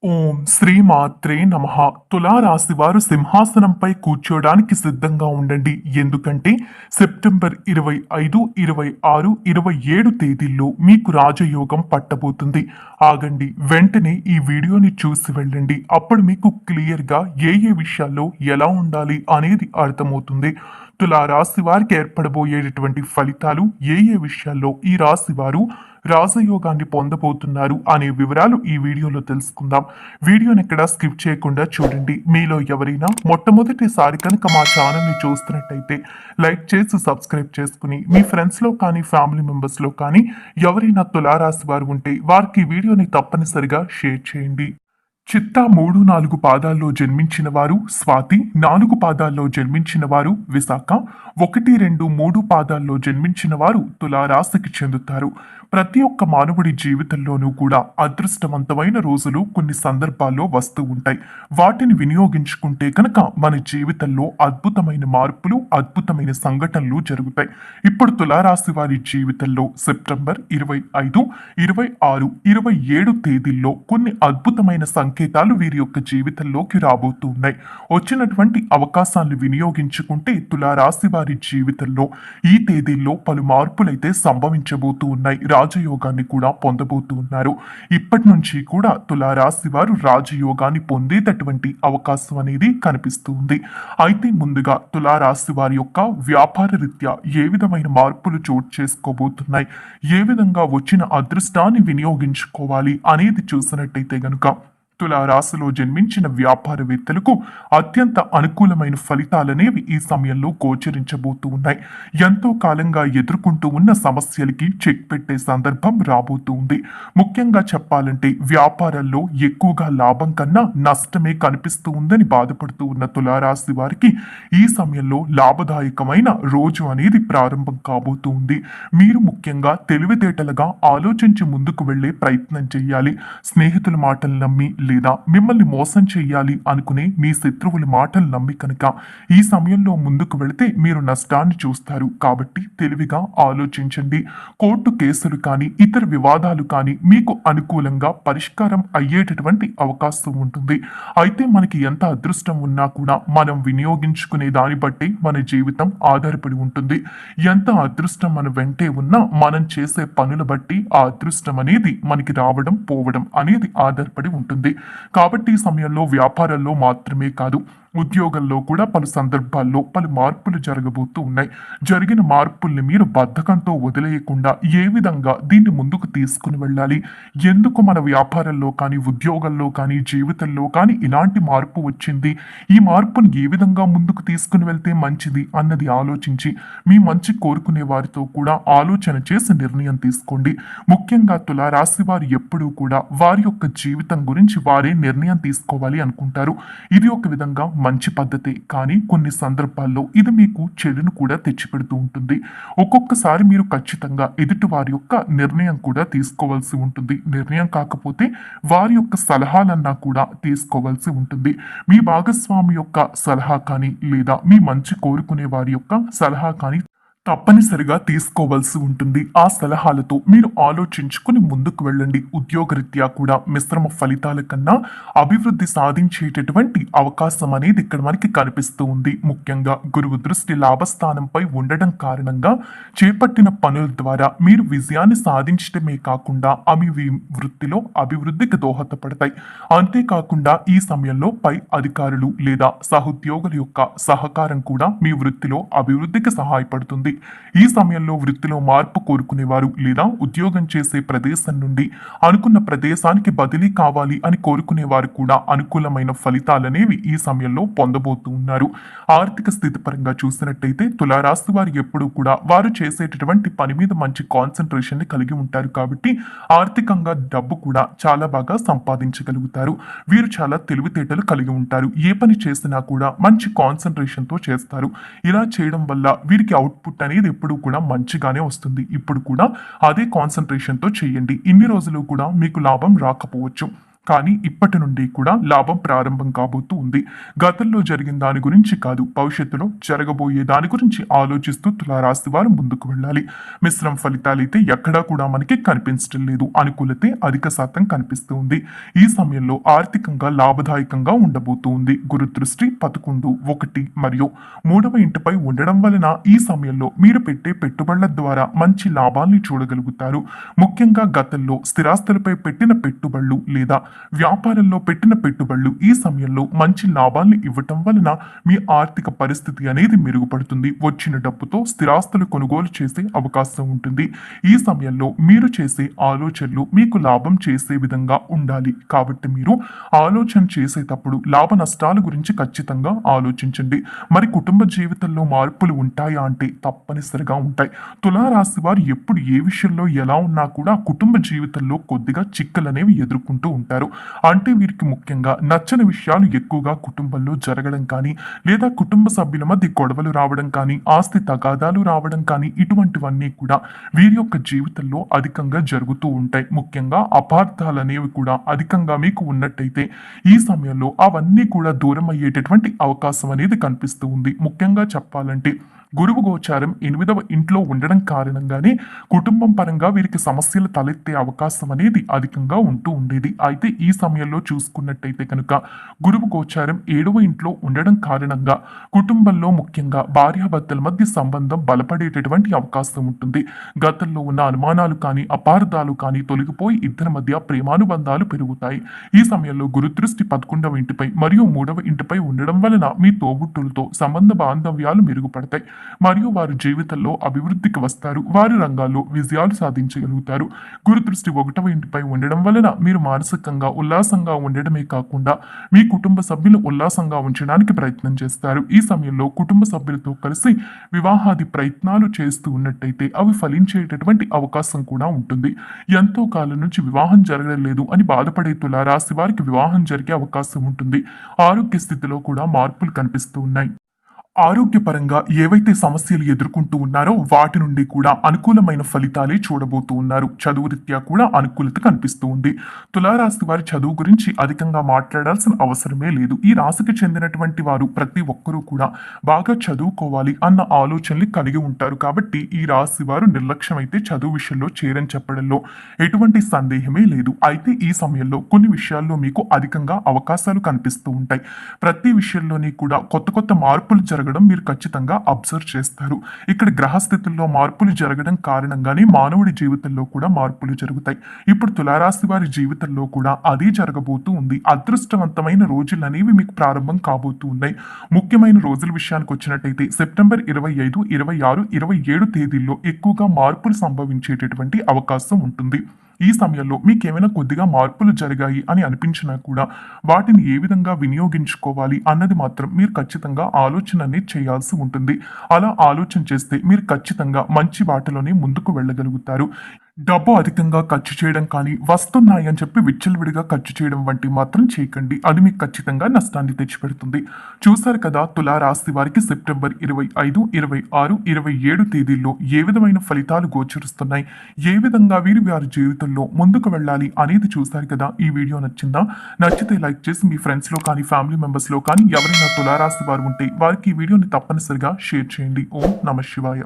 ఓం శ్రీమాత్రే నమః. తులారాశి వారు సింహాసనంపై కూర్చోడానికి సిద్ధంగా ఉండండి. ఎందుకంటే సెప్టెంబర్ 25, 26, 27 తేదీల్లో మీకు రాజయోగం పట్టబోతుంది. ఆగండి, వెంటనే ఈ వీడియోని చూసి వెళ్ళండి. అప్పుడు మీకు క్లియర్గా ఏ ఏ విషయాల్లో ఎలా ఉండాలి అనేది అర్థమవుతుంది. తులారాశి వారికి ఏర్పడబోయేటటువంటి ఫలితాలు, ఏ ఏ విషయాల్లో ఈ రాశి వారు రాజయోగాన్ని పొందబోతున్నారు అనే వివరాలు ఈ వీడియోలో తెలుసుకుందాం. వీడియోని ఎక్కడ స్కిప్ చేయకుండా చూడండి. మీలో ఎవరైనా మొట్టమొదటిసారి కనుక మా ఛానల్ని చూస్తున్నట్టయితే లైక్ చేసి సబ్స్క్రైబ్ చేసుకుని మీ ఫ్రెండ్స్లో కానీ ఫ్యామిలీ మెంబర్స్లో కానీ ఎవరైనా తులారాశి వారు ఉంటే వారికి ఈ వీడియోని తప్పనిసరిగా షేర్ చేయండి. చిత్తా 3-4 పాదాల్లో జన్మించిన వారు స్వాతి, 4 పాదాల్లో జన్మించిన వారు విశాఖ, 1-2-3 పాదాల్లో జన్మించిన వారు తులారాశికి చెందుతారు. ప్రతి ఒక్క మానవుడి జీవితంలోనూ కూడా అదృష్టవంతమైన రోజులు కొన్ని సందర్భాల్లో వస్తూ ఉంటాయి. వాటిని వినియోగించుకుంటే కనుక మన జీవితంలో అద్భుతమైన మార్పులు, అద్భుతమైన సంఘటనలు జరుగుతాయి. ఇప్పుడు తులారాశి వారి జీవితంలో సెప్టెంబర్ 25, 26, 27 తేదీల్లో కొన్ని అద్భుతమైన సంకేతాలు వీరి యొక్క జీవితంలోకి రాబోతూ ఉన్నాయి. వచ్చినటువంటి అవకాశాలను వినియోగించుకుంటే తులారాశి వారి జీవితంలో ఈ తేదీల్లో పలు మార్పులైతే సంభవించబోతూ ఉన్నాయి. రాజయోగాన్ని కూడా పొందబోతూ ఉన్నారు. ఇప్పటి నుంచి కూడా తులారాశి వారు రాజయోగాన్ని పొందేటటువంటి అవకాశం అనేది కనిపిస్తూ ఉంది. అయితే ముందుగా తులారాశి వారి యొక్క వ్యాపార రీత్యా ఏ విధమైన మార్పులు చోటు చేసుకోబోతున్నాయి, ఏ విధంగా వచ్చిన అదృష్టాన్ని వినియోగించుకోవాలి అనేది చూసినట్టయితే గనుక తులారాశిలో జన్మించిన వ్యాపారవేత్తలకు అత్యంత అనుకూలమైన ఫలితాలనేవి ఈ సమయంలో గోచరించబోతూ ఉన్నాయి. ఎంతో కాలంగా ఎదుర్కొంటూ ఉన్న సమస్యలకి చెక్ పెట్టే సందర్భం రాబోతూ ఉంది. ముఖ్యంగా చెప్పాలంటే వ్యాపారాల్లో ఎక్కువగా లాభం కన్నా నష్టమే కనిపిస్తూ ఉందని బాధపడుతూ ఉన్న తులారాశి వారికి ఈ సమయంలో లాభదాయకమైన రోజు అనేది ప్రారంభం కాబోతూ ఉంది. మీరు ముఖ్యంగా తెలివితేటలుగా ఆలోచించి ముందుకు వెళ్లే ప్రయత్నం చేయాలి. స్నేహితుల మాటలు నమ్మి లేదా మిమ్మల్ని మోసం చేయాలి అనుకునే మీ శత్రువుల మాటలు నమ్మి కనుక ఈ సమయంలో ముందుకు వెళితే మీరు నష్టాన్ని చూస్తారు. కాబట్టి తెలివిగా ఆలోచించండి. కోర్టు కేసులు కానీ ఇతర వివాదాలు కానీ మీకు అనుకూలంగా పరిష్కారం అయ్యేటటువంటి అవకాశం ఉంటుంది. అయితే మనకి ఎంత అదృష్టం ఉన్నా కూడా మనం వినియోగించుకునే దాన్ని బట్టి మన జీవితం ఆధారపడి ఉంటుంది. ఎంత అదృష్టం మన వెంటే ఉన్నా మనం చేసే పనుల బట్టి ఆ అదృష్టం అనేది మనకి రావడం పోవడం అనేది ఆధారపడి ఉంటుంది. కాబట్టి ఈ సమయంలో వ్యాపారాల్లో మాత్రమే కాదు, ఉద్యోగంలో కూడా పలు సందర్భాల్లో పలు మార్పులు జరగబోతూ ఉన్నాయి. జరిగిన మార్పుల్ని మీరు బద్ధకంతో వదిలేయకుండా ఏ విధంగా దీన్ని ముందుకు తీసుకుని వెళ్ళాలి, ఎందుకు మన వ్యాపారంలో కానీ ఉద్యోగంలో కానీ జీవితంలో కానీ ఇలాంటి మార్పు వచ్చింది, ఈ మార్పును ఏ విధంగా ముందుకు తీసుకుని వెళ్తే మంచిది అన్నది ఆలోచించి మీ మంచి కోరుకునే వారితో కూడా ఆలోచన చేసి నిర్ణయం తీసుకోండి. ముఖ్యంగా తులారాశి వారు ఎప్పుడూ కూడా వారి యొక్క జీవితం గురించి వారే నిర్ణయం తీసుకోవాలి అనుకుంటారు. ఇది ఒక విధంగా మంచి పద్ధతి, కానీ కొన్ని సందర్భాల్లో ఇది మీకు చెడును కూడా తెచ్చిపెడుతూ ఉంటుంది. ఒక్కొక్కసారి మీరు ఖచ్చితంగా ఎదుటి వారి యొక్క నిర్ణయం కూడా తీసుకోవాల్సి ఉంటుంది. నిర్ణయం కాకపోతే వారి యొక్క సలహాలన్నా కూడా తీసుకోవాల్సి ఉంటుంది. మీ భాగస్వామి యొక్క సలహా కానీ లేదా మీ మంచి కోరుకునే వారి యొక్క సలహా కానీ తప్పనిసరిగా తీసుకోవాల్సి ఉంటుంది. ఆ సలహాలతో మీరు ఆలోచించుకుని ముందుకు వెళ్ళండి. ఉద్యోగరీత్యా కూడా మిశ్రమ ఫలితాల కన్నా అభివృద్ధి సాధించేటటువంటి అవకాశం అనేది ఇక్కడ మనకి కనిపిస్తూ ఉంది. ముఖ్యంగా గురువు దృష్టి లాభస్థానంపై ఉండడం కారణంగా చేపట్టిన పనుల ద్వారా మీరు విజయాన్ని సాధించడమే కాకుండా అవి వృత్తిలో అభివృద్ధికి దోహదపడతాయి. అంతేకాకుండా ఈ సమయంలో పై అధికారులు లేదా సహోద్యోగుల యొక్క సహకారం కూడా మీ వృత్తిలో అభివృద్ధికి సహాయపడుతుంది. ఈ సమయంలో వృత్తిలో మార్పు కోరుకునేవారు లేదా ఉద్యోగం చేసే ప్రదేశం నుండి అనుకున్న ప్రదేశానికి బదిలీ కావాలి అని కోరుకునేవారు కూడా అనుకూలమైన ఫలితాలనేవి ఈ సమయంలో పొందబోతూ ఉన్నారు. ఆర్థిక స్థితి పరంగా చూసినట్టయితే తులారాశి వారు ఎప్పుడూ కూడా వారు చేసేటటువంటి పని మీద మంచి కాన్సన్ట్రేషన్ ని కలిగి ఉంటారు. కాబట్టి ఆర్థికంగా డబ్బు కూడా చాలా బాగా సంపాదించగలుగుతారు. వీరు చాలా తెలివితేటలు కలిగి ఉంటారు. ఏ పని చేసినా కూడా మంచి కాన్సన్ట్రేషన్ తో చేస్తారు. ఇలా చేయడం వల్ల వీరికి అవుట్పుట్ అనేది ఎప్పుడు కూడా మంచిగానే వస్తుంది. ఇప్పుడు కూడా అదే కాన్సన్ట్రేషన్ తో చేయండి. ఇన్ని రోజులు కూడా మీకు లాభం రాకపోవచ్చు, కానీ ఇప్పటి నుండి కూడా లాభం ప్రారంభం కాబోతూ ఉంది. గతంలో జరిగిన దాని గురించి కాదు, భవిష్యత్తులో జరగబోయే దాని గురించి ఆలోచిస్తూ తులారాశి వారు ముందుకు వెళ్ళాలి. మిశ్రమ ఫలితాలైతే ఎక్కడా కూడా మనకి కనిపించడం లేదు. అనుకూలతే అధిక శాతం కనిపిస్తూ ఉంది. ఈ సమయంలో ఆర్థికంగా లాభదాయకంగా ఉండబోతూ ఉంది. గురు దృష్టి 11, 1 మరియు 3వ ఇంటిపై ఉండడం వలన ఈ సమయంలో మీరు పెట్టే పెట్టుబడుల ద్వారా మంచి లాభాల్ని చూడగలుగుతారు. ముఖ్యంగా గతంలో స్థిరాస్తులపై పెట్టిన పెట్టుబడులు లేదా వ్యాపారంలో పెట్టిన పెట్టుబడులు ఈ సమయంలో మంచి లాభాల్ని ఇవ్వటం వలన మీ ఆర్థిక పరిస్థితి అనేది మెరుగుపడుతుంది. వచ్చిన డబ్బుతో స్థిరాస్తులు కొనుగోలు చేసే అవకాశం ఉంటుంది. ఈ సమయంలో మీరు చేసే ఆలోచనలు మీకు లాభం చేసే విధంగా ఉండాలి. కాబట్టి మీరు ఆలోచన చేసేటప్పుడు లాభ నష్టాల గురించి ఖచ్చితంగా ఆలోచించండి. మరి కుటుంబ జీవితంలో మార్పులు ఉంటాయా అంటే తప్పనిసరిగా ఉంటాయి. తులారాశి వారు ఎప్పుడు ఏ విషయంలో ఎలా ఉన్నా కూడా కుటుంబ జీవితంలో కొద్దిగా చిక్కలు అనేవి ఎదుర్కొంటూ ఉంటారు. అంటే వీరికి ముఖ్యంగా నచ్చని విషయాలు ఎక్కువగా కుటుంబంలో జరగడం కానీ, లేదా కుటుంబ సభ్యుల మధ్య గొడవలు రావడం కానీ, ఆస్తి తగాదాలు రావడం కానీ, ఇటువంటివన్నీ కూడా వీరి యొక్క జీవితంలో అధికంగా జరుగుతూ ఉంటాయి. ముఖ్యంగా అపార్థాలు అనేవి కూడా అధికంగా మీకు ఉన్నట్టయితే ఈ సమయంలో అవన్నీ కూడా దూరం అయ్యేటటువంటి అవకాశం అనేది కనిపిస్తూ ఉంది. ముఖ్యంగా చెప్పాలంటే గురువు గోచారం 8వ ఇంట్లో ఉండడం కారణంగానే కుటుంబం పరంగా వీరికి సమస్యలు తలెత్తే అవకాశం అనేది అధికంగా ఉంటూ ఉండేది. అయితే ఈ సమయంలో చూసుకున్నట్టయితే కనుక గురువు గోచారం 7వ ఇంట్లో ఉండడం కారణంగా కుటుంబంలో ముఖ్యంగా భార్యాభర్తల మధ్య సంబంధం బలపడేటటువంటి అవకాశం ఉంటుంది. గతంలో ఉన్న అనుమానాలు కానీ, అపార్థాలు కానీ తొలగిపోయి ఇద్దరి మధ్య ప్రేమానుబంధాలు పెరుగుతాయి. ఈ సమయంలో గురుదృష్టి 11వ ఇంటిపై మరియు 3వ ఇంటిపై ఉండడం వలన మీ తోబుట్టులతో సంబంధ బాంధవ్యాలు మెరుగుపడతాయి మరియు వారి జీవితంలో అభివృద్ధికి వస్తారు. వారి రంగాల్లో విజయాలు సాధించగలుగుతారు. గురు దృష్టి 1వ ఇంటిపై ఉండడం వలన మీరు మానసికంగా ఉల్లాసంగా ఉండడమే కాకుండా మీ కుటుంబ సభ్యులు ఉల్లాసంగా ఉంచడానికి ప్రయత్నం చేస్తారు. ఈ సమయంలో కుటుంబ సభ్యులతో కలిసి వివాహాది ప్రయత్నాలు చేస్తూ ఉన్నట్టయితే అవి ఫలించేటటువంటి అవకాశం కూడా ఉంటుంది. ఎంతో కాలం నుంచి వివాహం జరగడం లేదు అని బాధపడే తులారాశి వారికి వివాహం జరిగే అవకాశం ఉంటుంది. ఆరోగ్య స్థితిలో కూడా మార్పులు కనిపిస్తూ ఉన్నాయి. ఆరోగ్యపరంగా ఏవైతే సమస్యలు ఎదుర్కొంటూ ఉన్నారో వాటి నుండి కూడా అనుకూలమైన ఫలితాలే చూడబోతూ ఉన్నారు. చదువు రీత్యా కూడా అనుకూలత కనిపిస్తూ ఉంది. తులారాశి వారి చదువు గురించి అధికంగా మాట్లాడాల్సిన అవసరమే లేదు. ఈ రాశికి చెందినటువంటి వారు ప్రతి ఒక్కరూ కూడా బాగా చదువుకోవాలి అన్న ఆలోచనలు కలిగి ఉంటారు. కాబట్టి ఈ రాశి వారు నిర్లక్ష్యం అయితే చదువు విషయంలో చేరని చెప్పడంలో ఎటువంటి సందేహమే లేదు. అయితే ఈ సమయంలో కొన్ని విషయాల్లో మీకు అధికంగా అవకాశాలు కనిపిస్తూ ఉంటాయి. ప్రతి విషయంలోని కూడా కొత్త కొత్త మార్పులు జరగడం మీరు ఖచ్చితంగా అబ్జర్వ్ చేస్తారు. ఇక్కడ గ్రహస్థితుల్లో మార్పులు జరగడం కారణంగానే మానవుడి జీవితంలో కూడా మార్పులు జరుగుతాయి. ఇప్పుడు తులారాశి వారి జీవితంలో కూడా అదే జరగబోతూ ఉంది. అదృష్టవంతమైన రోజులు అనేవి మీకు ప్రారంభం కాబోతూ ఉన్నాయి. ముఖ్యమైన రోజుల విషయానికి వచ్చినట్టయితే సెప్టెంబర్ 25, 26, 27 తేదీల్లో ఎక్కువగా మార్పులు సంభవించేటటువంటి అవకాశం ఉంటుంది. ఈ సమయంలో మీకేమైనా కొద్దిగా మార్పులు జరిగాయి అని అనిపించినా కూడా వాటిని ఏ విధంగా వినియోగించుకోవాలి అన్నది మాత్రం మీరు ఖచ్చితంగా ఆలోచన అనేది చేయాల్సి ఉంటుంది. అలా ఆలోచన చేస్తే మీరు ఖచ్చితంగా మంచి బాటలోనే ముందుకు వెళ్ళగలుగుతారు. డబ్బు అధికంగా ఖర్చు చేయడం కానీ, వస్తున్నాయని చెప్పి విచ్చలవిడిగా ఖర్చు చేయడం వంటి మాత్రం చేయకండి. అది మీకు ఖచ్చితంగా నష్టాన్ని తెచ్చిపెడుతుంది. చూశారు కదా తులారాశి వారికి సెప్టెంబర్ 25, 26, 27 తేదీల్లో ఏ విధమైన ఫలితాలు గోచరిస్తున్నాయి, ఏ విధంగా వీరు వారి జీవితంలో ముందుకు వెళ్ళాలి అనేది చూశారు కదా. ఈ వీడియో నచ్చిందా? నచ్చితే లైక్ చేసి మీ ఫ్రెండ్స్లో కానీ, ఫ్యామిలీ మెంబర్స్లో కానీ ఎవరైనా తులారాశి వారు ఉంటే వారికి ఈ వీడియోని తప్పనిసరిగా షేర్ చేయండి. ఓం నమః శివాయ.